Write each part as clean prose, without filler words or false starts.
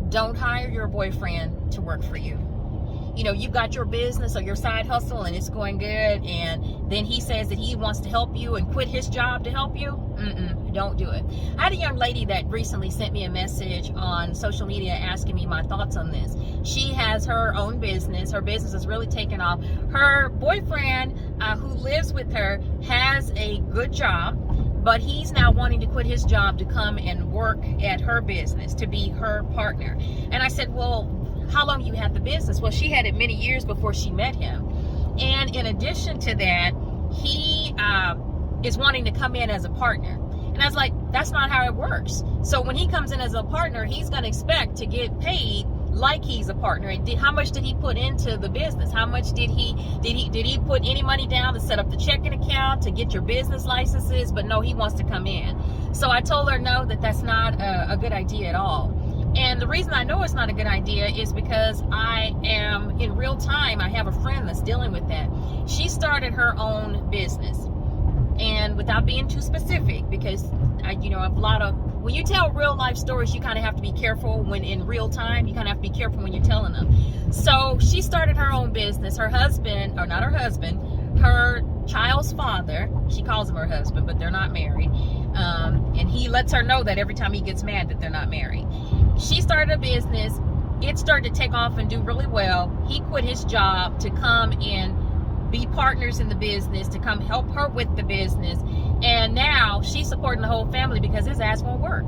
Don't hire your boyfriend to work for you. You know, you've got your business or your side hustle and it's going good, and then he says that he wants to help you and quit his job to help you. Don't do it. I had a young lady that recently sent me a message on social media asking me my thoughts on this. She has her own business. Her business is really taken off. Her boyfriend, who lives with her, has a good job, but he's now wanting to quit his job to come and work at her business, to be her partner. And I said, well, how long you had the business? Well, she had it many years before she met him. And in addition to that, he is wanting to come in as a partner. And I was like, that's not how it works. So when he comes in as a partner, he's going to expect to get paid like he's a partner. And how much did he put into the business? How much did he put any money down to set up the checking account, to get your business licenses? But no, he wants to come in. So I told her, no, that's not a good idea at all. And the reason I know it's not a good idea is because I am in real time. I have a friend that's dealing with that. She started her own business. And without being too specific, because when you tell real life stories, you kind of have to be careful when in real time. You kind of have to be careful when you're telling them. So she started her own business. Her husband, or not her husband, her child's father, she calls him her husband, but they're not married. And he lets her know that every time he gets mad that they're not married. She started a business. It started to take off and do really well. He quit his job to come and be partners in the business, to come help her with the business. And now she's supporting the whole family because his ass won't work.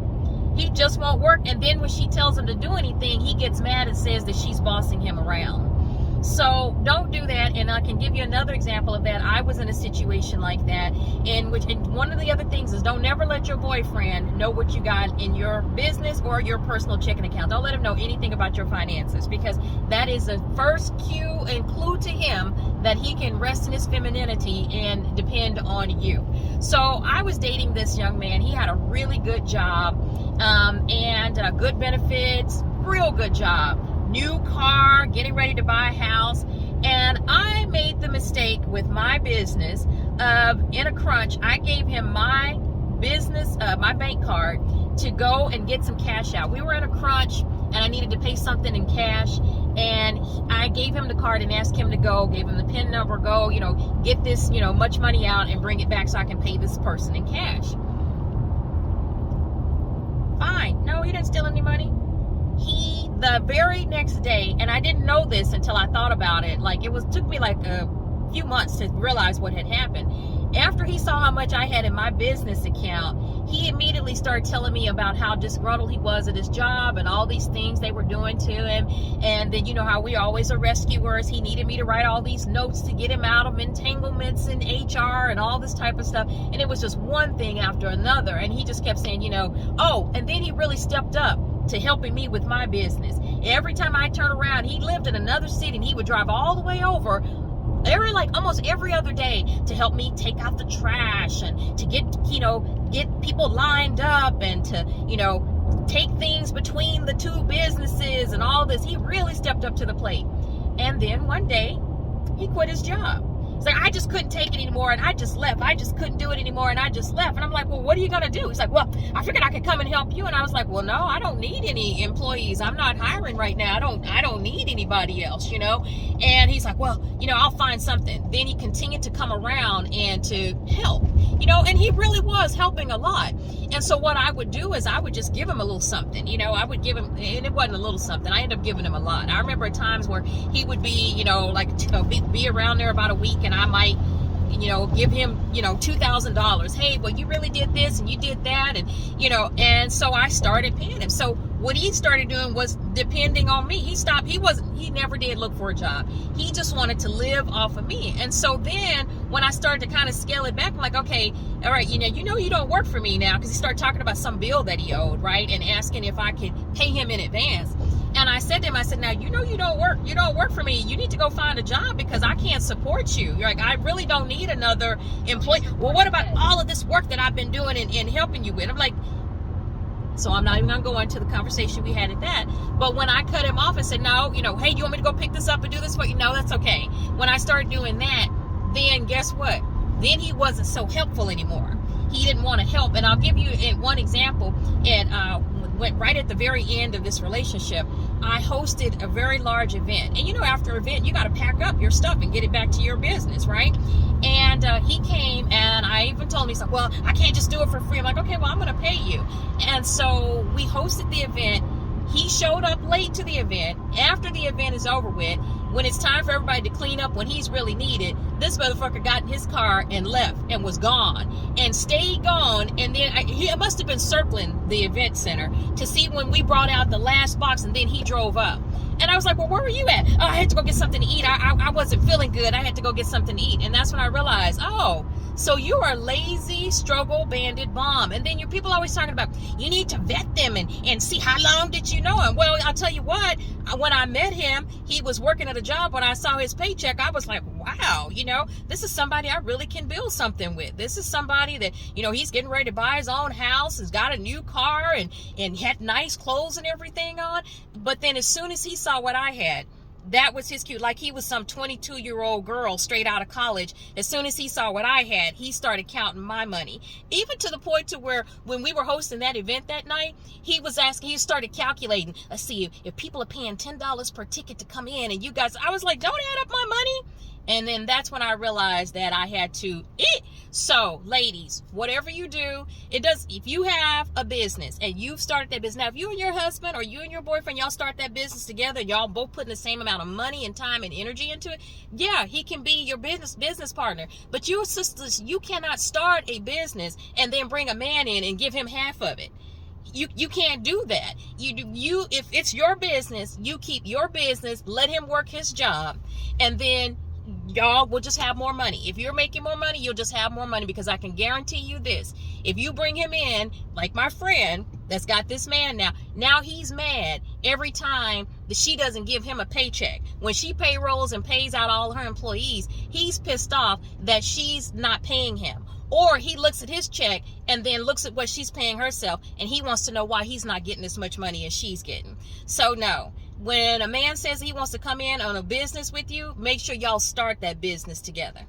He just won't work. And then when she tells him to do anything, he gets mad and says that she's bossing him around. So don't do that. And I can give you another example of that. I was in a situation like that, and one of the other things is, don't never let your boyfriend know what you got in your business or your personal checking account. Don't let him know anything about your finances, because that is the first cue and clue to him that he can rest in his femininity and depend on you. So I was dating this young man. He had a really good job, and good benefits, real good job. New car, getting ready to buy a house. And I made the mistake with my business of, in a crunch, I gave him my business, my bank card, to go and get some cash out. We were in a crunch and I needed to pay something in cash. And I gave him the card and asked him to go, gave him the PIN number, go, get this, much money out and bring it back so I can pay this person in cash. Fine. No, he didn't steal any money. The very next day, and I didn't know this until I thought about it, took me like a few months to realize what had happened. After he saw how much I had in my business account, he immediately started telling me about how disgruntled he was at his job and all these things they were doing to him. And then, how we always are rescuers. He needed me to write all these notes to get him out of entanglements in HR and all this type of stuff. And it was just one thing after another. And he just kept saying, and then he really stepped up to helping me with my business. Every time I turn around, he lived in another city and he would drive all the way over almost every other day to help me take out the trash and to get people lined up and to take things between the two businesses and all this. He really stepped up to the plate. And then one day he quit his job. It's like, I just couldn't take it anymore and I just left. I just couldn't do it anymore and I just left. And I'm like, well, what are you going to do? He's like, well, I figured I could come and help you. And I was like, well, no, I don't need any employees. I'm not hiring right now. I don't need anybody else, And he's like, well, I'll find something. Then he continued to come around and to help, and he really was helping a lot. And so what I would do is I would just give him a little something, I would give him, and it wasn't a little something. I ended up giving him a lot. I remember at times where he would be, be around there about a week, and I might, give him, $2,000. Hey, well, you really did this and you did that. And, and so I started paying him. So what he started doing was depending on me. He never did look for a job. He just wanted to live off of me. And so then when I started to kind of scale it back, I'm like, okay, all right, you don't work for me now, because he started talking about some bill that he owed, right? And asking if I could pay him in advance. And I said to him, now, you don't work for me. You need to go find a job because I can't support you. You're like, I really don't need another employee. Well, what about all of this work that I've been doing and helping you with? I'm like, so I'm not even going to go into the conversation we had at that. But when I cut him off and said, no, hey, you want me to go pick this up and do this for you? No, that's okay. When I started doing that, then guess what? Then he wasn't so helpful anymore. He didn't want to help. And I'll give you one example. right at the very end of this relationship, I hosted a very large event. And after an event, you got to pack up your stuff and get it back to your business, right? And he came, and I even told him, he's like, well, I can't just do it for free. I'm like, okay, well, I'm going to pay you. And so we hosted the event. He showed up late to the event. After the event is over with, when it's time for everybody to clean up when he's really needed, this motherfucker got in his car and left and was gone and stayed gone. And then he must have been circling the event center to see when we brought out the last box, and then he drove up. And I was like, well, where were you at? Oh, I had to go get something to eat. I wasn't feeling good. I had to go get something to eat. And that's when I realized, oh, so you are lazy, struggle bandit bomb. And then your people always talking about, you need to vet them and see how long did you know him. Well, I'll tell you what, when I met him, he was working at a job. When I saw his paycheck, I was like, wow, this is somebody I really can build something with. This is somebody that, he's getting ready to buy his own house, has got a new car and had nice clothes and everything on. But then as soon as he saw what I had, that was his cue. Like he was some 22-year-old girl straight out of college. As soon as he saw what I had, he started counting my money. Even to the point to where when we were hosting that event that night, he started calculating, let's see, if people are paying $10 per ticket to come in, and you guys, I was like, don't add up my money. And then that's when I realized that I had to eat. So, ladies, whatever you do, if you have a business and you've started that business, now if you and your husband or you and your boyfriend, y'all start that business together, y'all both putting the same amount of money and time and energy into it, yeah, he can be your business partner. But you sisters, you cannot start a business and then bring a man in and give him half of it. You can't do that. If it's your business, you keep your business, let him work his job, and then y'all will just have more money. If you're making more money, you'll just have more money, because I can guarantee you this. If you bring him in, like my friend that's got this man now he's mad every time that she doesn't give him a paycheck. When she payrolls and pays out all her employees, he's pissed off that she's not paying him. Or he looks at his check and then looks at what she's paying herself, and he wants to know why he's not getting as much money as she's getting. So no, when a man says he wants to come in on a business with you, make sure y'all start that business together.